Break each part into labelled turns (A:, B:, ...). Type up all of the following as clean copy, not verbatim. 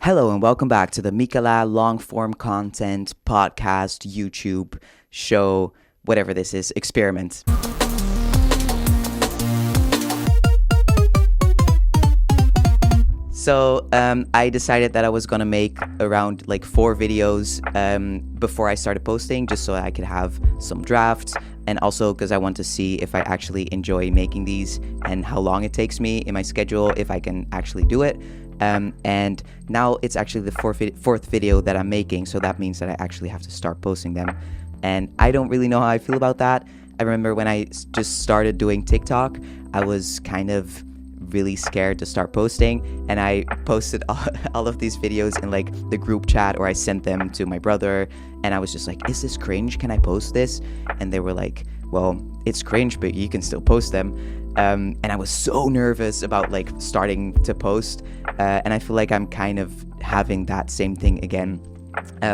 A: Hello and welcome back to the Mikala long form content podcast, YouTube show, whatever this is, experiment. So I decided that I was gonna make around like 4 videos before I started posting, just so I could have some drafts, and also because I want to see if I actually enjoy making these and how long it takes me in my schedule, if I can actually do it. And now it's actually the fourth video that I'm making, so that means that I actually have to start posting them. And I don't really know how I feel about that. I remember when I just started doing TikTok, I was kind of really scared to start posting, and I posted all of these videos in like the group chat, or I sent them to my brother, and I was just like, is this cringe? Can I post this? And they were like, well, it's cringe, but you can still post them. And I was so nervous about like starting to post, and I feel like I'm kind of having that same thing again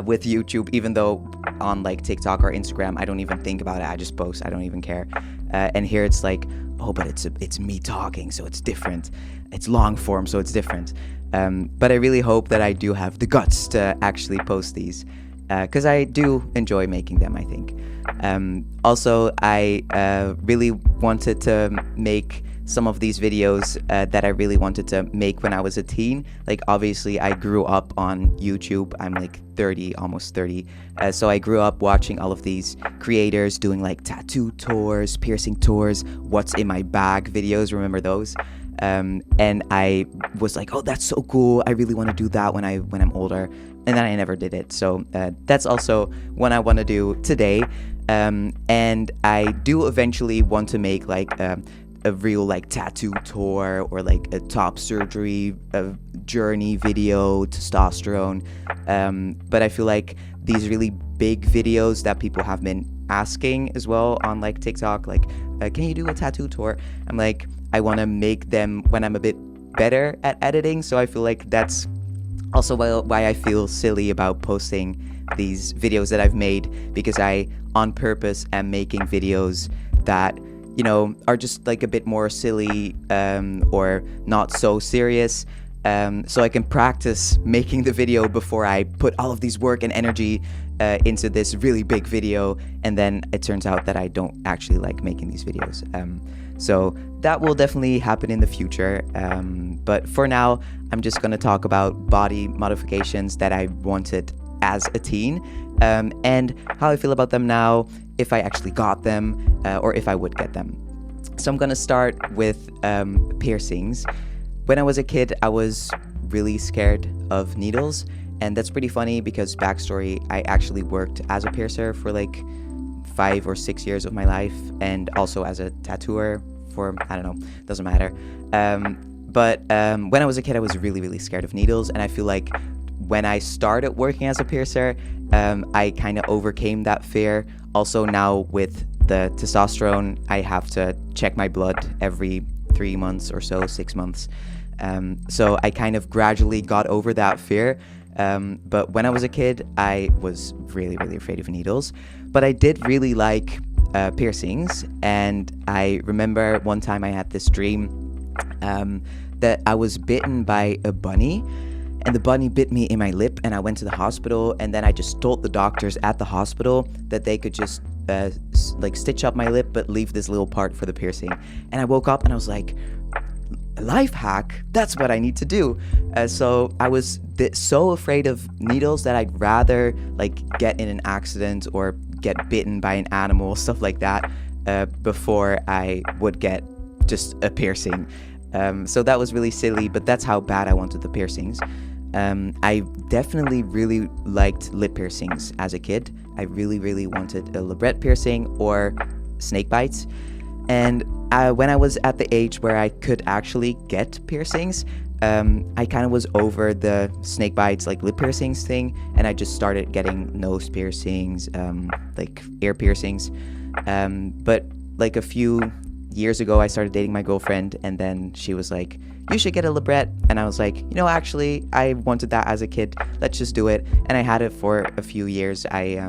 A: with YouTube, even though on like TikTok or Instagram I don't even think about it, I just post, I don't even care. And here it's like, oh, but it's me talking, so it's different, it's long form, so it's different. But I really hope that I do have the guts to actually post these, because I do enjoy making them, I think. Also, I really wanted to make some of these videos that I really wanted to make when I was a teen. Like, obviously I grew up on YouTube. I'm like 30, almost 30. So I grew up watching all of these creators doing like tattoo tours, piercing tours, what's in my bag videos. Remember those? And I was like, oh, that's so cool. I really want to do that when I'm older. And then I never did it. So that's also what I want to do today. And I do eventually want to make like a real like tattoo tour, or like a top surgery journey video, testosterone. But I feel like these really big videos that people have been asking as well on like TikTok, like, can you do a tattoo tour? I'm like, I want to make them when I'm a bit better at editing. So I feel like that's also why I feel silly about posting these videos that I've made, because I on purpose am making videos that, you know, are just like a bit more silly, or not so serious, so I can practice making the video before I put all of these work and energy into this really big video, and then it turns out that I don't actually like making these videos. So that will definitely happen in the future, but for now I'm just going to talk about body modifications that I wanted as a teen, and how I feel about them now, if I actually got them, or if I would get them. So I'm gonna start with piercings. When I was a kid, I was really scared of needles, and that's pretty funny because, backstory, I actually worked as a piercer for like 5 or 6 years of my life, and also as a tattooer for, I don't know, doesn't matter. But when I was a kid, I was really, really scared of needles, and I feel like when I started working as a piercer, I kind of overcame that fear. Also, now with the testosterone, I have to check my blood every 3 months or so, 6 months. So I kind of gradually got over that fear. But when I was a kid, I was really, really afraid of needles. But I did really like piercings. And I remember one time I had this dream that I was bitten by a bunny. And the bunny bit me in my lip, and I went to the hospital, and then I just told the doctors at the hospital that they could just like stitch up my lip but leave this little part for the piercing. And I woke up and I was like, life hack, that's what I need to do. So I was so afraid of needles that I'd rather like get in an accident or get bitten by an animal, stuff like that, before I would get just a piercing. So that was really silly, but that's how bad I wanted the piercings. I definitely really liked lip piercings as a kid. I really, really wanted a labret piercing or snake bites. And when I was at the age where I could actually get piercings, I kind of was over the snake bites, like lip piercings thing, and I just started getting nose piercings, like ear piercings. But like a few years ago, I started dating my girlfriend, and then she was like, you should get a labret. And I was like, you know, actually I wanted that as a kid, let's just do it. And I had it for a few years. I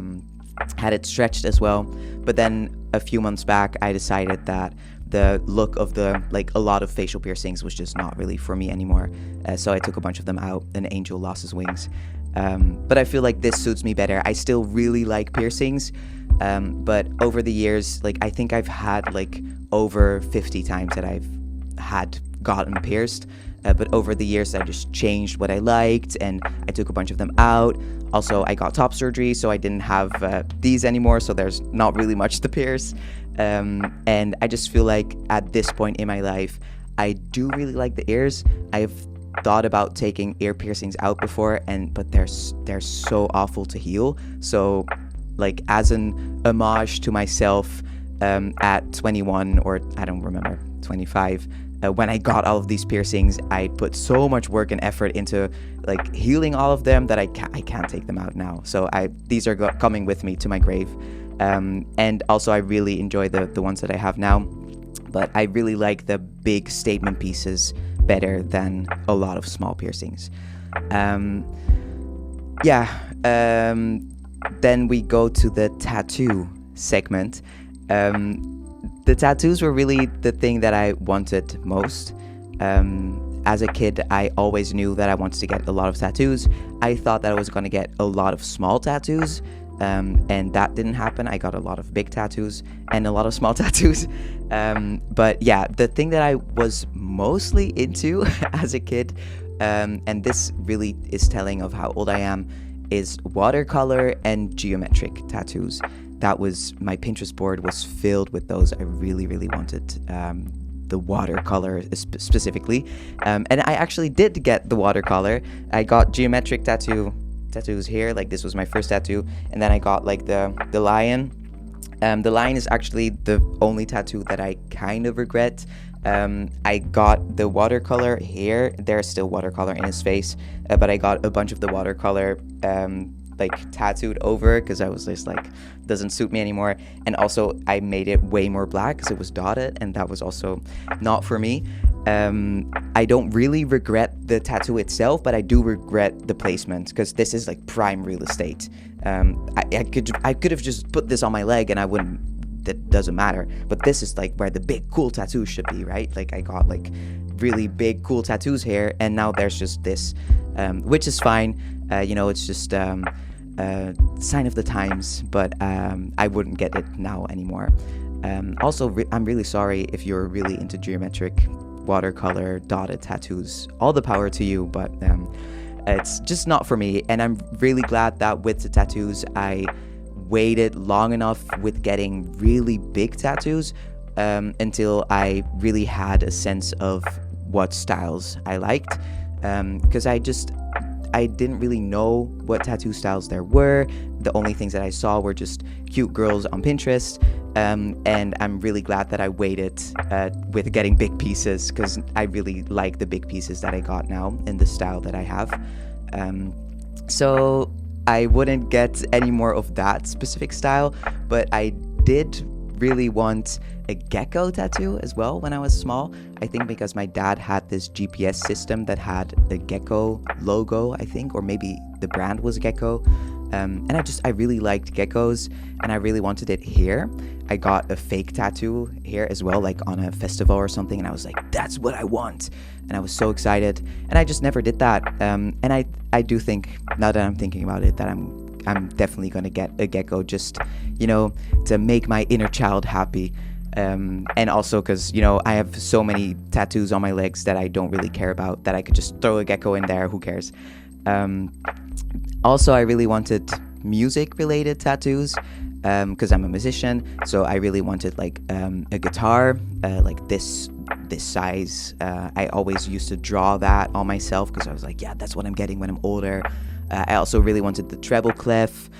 A: had it stretched as well, but then a few months back I decided that the look of the like a lot of facial piercings was just not really for me anymore. So I took a bunch of them out. An angel lost his wings. But I feel like this suits me better. I still really like piercings, but over the years, like I think I've had like over 50 times that I've had gotten pierced. But over the years, I just changed what I liked, and I took a bunch of them out. Also, I got top surgery, so I didn't have these anymore, so there's not really much to pierce. And I just feel like at this point in my life, I do really like the ears. I've thought about taking ear piercings out before, but they're so awful to heal. So, like as an homage to myself at 21, or I don't remember, 25. When I got all of these piercings, I put so much work and effort into like healing all of them that I can't take them out now. So these are coming with me to my grave. And also I really enjoy the ones that I have now, but I really like the big statement pieces better than a lot of small piercings. Then we go to the tattoo segment. The tattoos were really the thing that I wanted most. As a kid, I always knew that I wanted to get a lot of tattoos. I thought that I was going to get a lot of small tattoos, and that didn't happen. I got a lot of big tattoos and a lot of small tattoos. But yeah, the thing that I was mostly into as a kid, and this really is telling of how old I am, is watercolor and geometric tattoos. That was, my Pinterest board was filled with those. I really, really wanted the watercolor specifically. And I actually did get the watercolor. I got geometric tattoos here. Like this was my first tattoo. And then I got like the lion. The lion is actually the only tattoo that I kind of regret. I got the watercolor here. There's still watercolor in his face. But I got a bunch of the watercolor like tattooed over because I was just like, doesn't suit me anymore. And also I made it way more black because it was dotted, and that was also not for me. I don't really regret the tattoo itself, but I do regret the placement because this is like prime real estate. I could have just put this on my leg and I wouldn't, that doesn't matter, but this is like where the big cool tattoos should be, right? Like I got like really big cool tattoos here, and now there's just this, which is fine. It's just sign of the times, but I wouldn't get it now anymore. Also, I'm really sorry if you're really into geometric watercolor dotted tattoos. All the power to you, but it's just not for me. And I'm really glad that with the tattoos, I waited long enough with getting really big tattoos until I really had a sense of what styles I liked, because I didn't really know what tattoo styles there were. The only things that I saw were just cute girls on Pinterest, and I'm really glad that I waited with getting big pieces, because I really like the big pieces that I got now in the style that I have. So I wouldn't get any more of that specific style, but I did really want a gecko tattoo as well when I was small. I think because my dad had this GPS system that had the gecko logo, I think, or maybe the brand was Gecko. And I really liked geckos, and I really wanted it here. I got a fake tattoo here as well, like on a festival or something, and I was like, that's what I want. And I was so excited, and I just never did that. And I do think, now that I'm thinking about it, that I'm definitely gonna get a gecko, just, to make my inner child happy. And also because, I have so many tattoos on my legs that I don't really care about, that I could just throw a gecko in there, who cares? Also, I really wanted music-related tattoos, because I'm a musician, so I really wanted like a guitar, like this size. I always used to draw that on myself because I was like, yeah, that's what I'm getting when I'm older. I also really wanted the treble clef.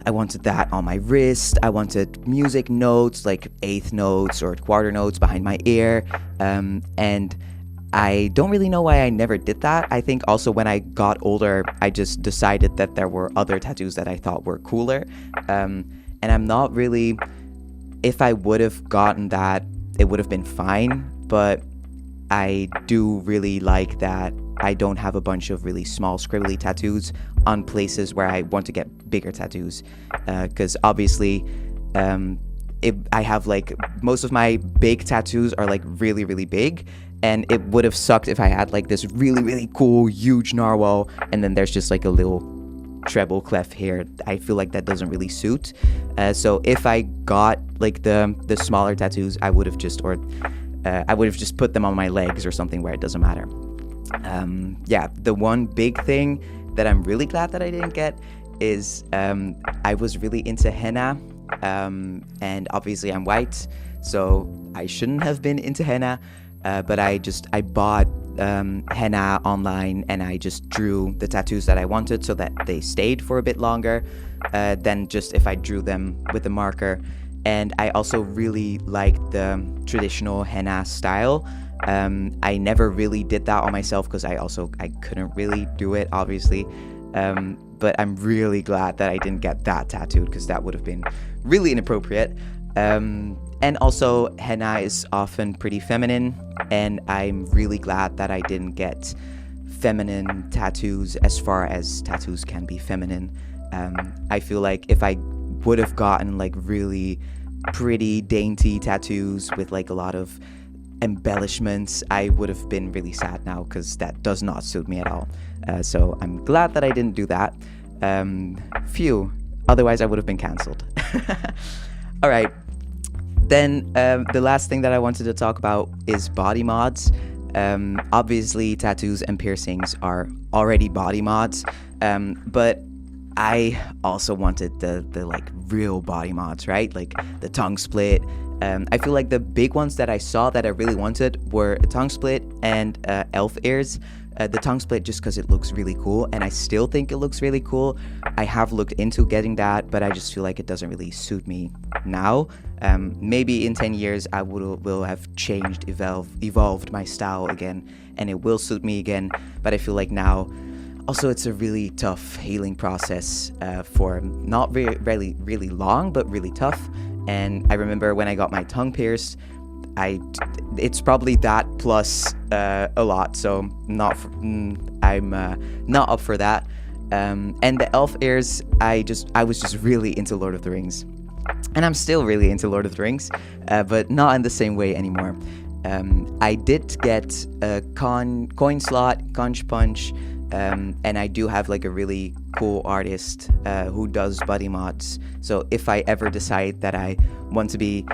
A: I wanted that on my wrist. I wanted music notes, like eighth notes or quarter notes behind my ear. And I don't really know why I never did that. I think also when I got older, I just decided that there were other tattoos that I thought were cooler. And I'm not really, if I would have gotten that, it would have been fine. But I do really like that I don't have a bunch of really small scribbly tattoos on places where I want to get bigger tattoos. Because obviously, I have like most of my big tattoos are like really, really big, and it would have sucked if I had like this really, really cool huge narwhal and then there's just like a little treble clef here. I feel like that doesn't really suit. So if I got like the smaller tattoos, I would have just put them on my legs or something where it doesn't matter. Yeah, the one big thing that I'm really glad that I didn't get is I was really into henna, and obviously I'm white, so I shouldn't have been into henna, but I bought henna online, and I just drew the tattoos that I wanted so that they stayed for a bit longer than just if I drew them with a marker. And I also really liked the traditional henna style. I never really did that on myself because I couldn't really do it, obviously. But I'm really glad that I didn't get that tattooed because that would have been really inappropriate. And also, henna is often pretty feminine, and I'm really glad that I didn't get feminine tattoos as far as tattoos can be feminine. I feel like if I would have gotten like really pretty dainty tattoos with like a lot of embellishments, I would have been really sad now because that does not suit me at all. So I'm glad that I didn't do that. Phew, otherwise I would have been cancelled. All right. Then the last thing that I wanted to talk about is body mods. Obviously, tattoos and piercings are already body mods, but I also wanted the like real body mods, right? Like the tongue split. I feel like the big ones that I saw that I really wanted were a tongue split and elf ears. The tongue split just because it looks really cool, and I still think it looks really cool. I have looked into getting that, but I just feel like it doesn't really suit me now. Maybe in 10 years I will have changed, evolved my style again, and it will suit me again. But I feel like now, also it's a really tough healing process for not really long, but really tough. And I remember when I got my tongue pierced, it's probably that plus a lot, so I'm not up for that. And the elf ears, I was just really into Lord of the Rings, and I'm still really into Lord of the Rings, but not in the same way anymore. I did get a coin slot, conch punch, and I do have like a really cool artist who does body mods. So if I ever decide that I want to be,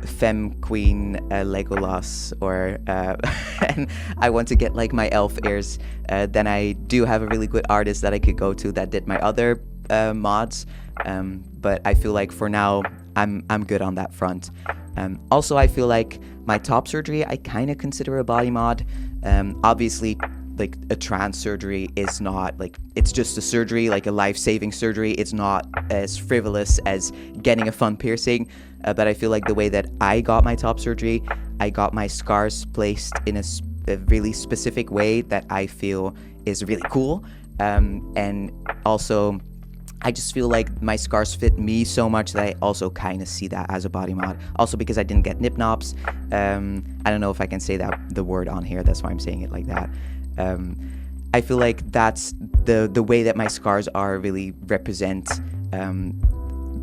A: femme queen Legolas, or and I want to get like my elf ears, then I do have a really good artist that I could go to that did my other mods, but I feel like for now I'm good on that front. Also, I feel like my top surgery I kind of consider a body mod. Obviously, like a trans surgery is not like, it's just a surgery, like a life-saving surgery. It's not as frivolous as getting a fun piercing, but I feel like the way that I got my top surgery, I got my scars placed in a really specific way that I feel is really cool, and also I just feel like my scars fit me so much that I also kind of see that as a body mod. Also because I didn't get nip nops. I don't know if I can say the word on here, that's why I'm saying it like that. I feel like that's the way that my scars are really represent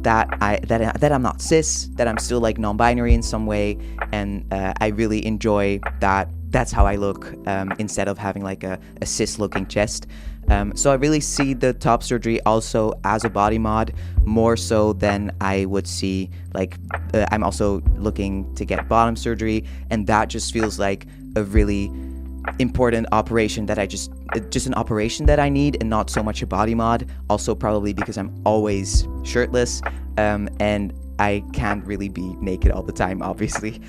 A: that I'm not cis, that I'm still like non-binary in some way, and I really enjoy that. That's how I look, instead of having like a cis-looking chest. So I really see the top surgery also as a body mod, more so than I would see like I'm also looking to get bottom surgery, and that just feels like a really important operation that just an operation that I need, and not so much a body mod. Also probably because I'm always shirtless, and I can't really be naked all the time, obviously.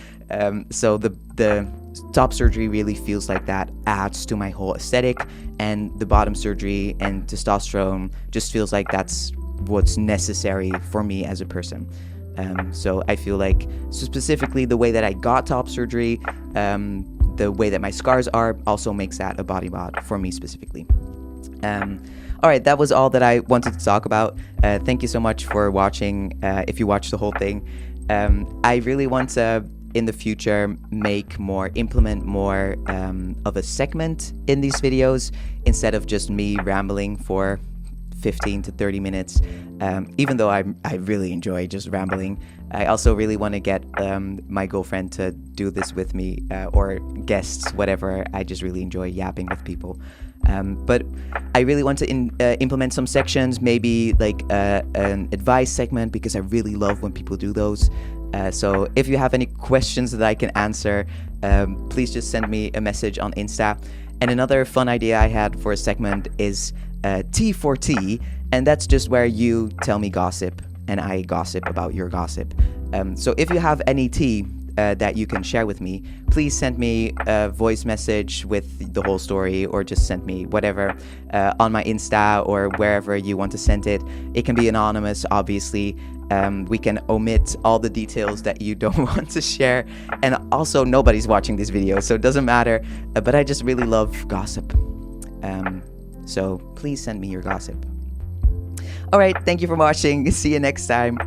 A: So the top surgery really feels like that adds to my whole aesthetic, and the bottom surgery and testosterone just feels like that's what's necessary for me as a person. So I feel like, so specifically the way that I got top surgery, the way that my scars are also makes that a body mod for me specifically. All right, that was all that I wanted to talk about. Thank you so much for watching, if you watched the whole thing. I really want to, in the future, implement more of a segment in these videos, instead of just me rambling for 15 to 30 minutes. Even though I really enjoy just rambling, I also really want to get my girlfriend to do this with me, or guests, whatever. I just really enjoy yapping with people. But I really want to implement some sections, maybe like an advice segment, because I really love when people do those. So if you have any questions that I can answer, please just send me a message on Insta. And another fun idea I had for a segment is T for T, and that's just where you tell me gossip and I gossip about your gossip. So if you have any tea that you can share with me, please send me a voice message with the whole story, or just send me whatever on my Insta or wherever you want to send it. It can be anonymous, obviously. We can omit all the details that you don't want to share, and also nobody's watching this video, so it doesn't matter, but I just really love gossip. So please send me your gossip. Alright, thank you for watching. See you next time.